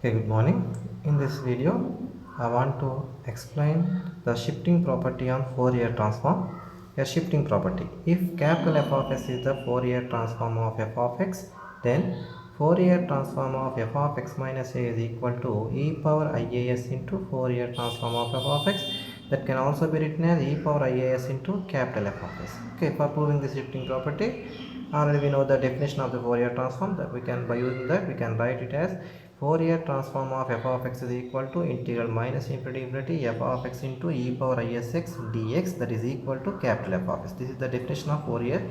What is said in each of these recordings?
Okay, good morning. In this video, I want to explain the shifting property on Fourier transform. A shifting property. If capital F of s is the Fourier transform of f of x, then Fourier transform of f of x minus a is equal to e power ias into Fourier transform of f of x. That can also be written as e power ias into capital F of s. Okay, for proving this shifting property, already we know the definition of the Fourier transform. That we can, by using that, we can write it as Fourier transform of f of x is equal to integral minus infinity f of x into e power isx dx, that is equal to capital F of x. This is the definition of Fourier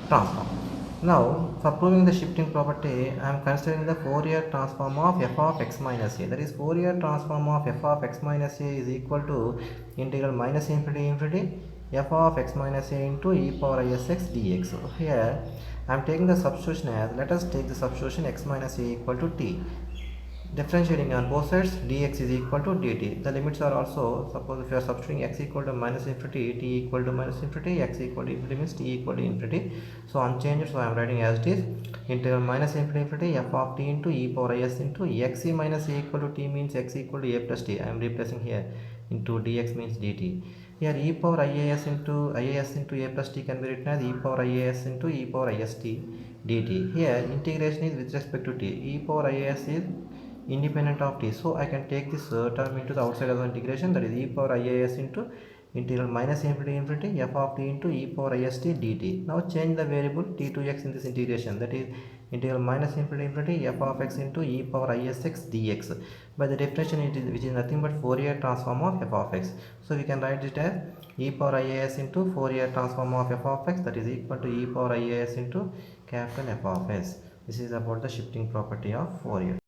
transform. Now, for proving the shifting property, I am considering the Fourier transform of f of x minus a. That is, Fourier transform of f of x minus a is equal to integral minus infinity f of x minus a into e power isx dx. So here I am taking the substitution as, let us take the substitution x minus a equal to t. Differentiating on both sides, dx is equal to dt. The limits are also, suppose if you are substituting x equal to minus infinity, t equal to minus infinity, x equal to infinity means t equal to infinity. So unchanged, so I am writing as it is integral minus infinity f of t into e power is into x minus a equal to t means x equal to a plus t. I am replacing here into dx means dt. Here e power ias into a plus t can be written as e power ias into e power ist dt. Here integration is with respect to t. E power ias is independent of t, so I can take this term into the outside of the integration, that is e power ias into integral minus infinity f of t into e power ist dt. Now change the variable t to x in this integration, that is integral minus infinity f of x into e power isx dx. By the definition, it is, which is nothing but Fourier transform of f of x. So we can write it as e power ias into Fourier transform of f of x, that is equal to e power ias into capital F of s. This is about the shifting property of Fourier.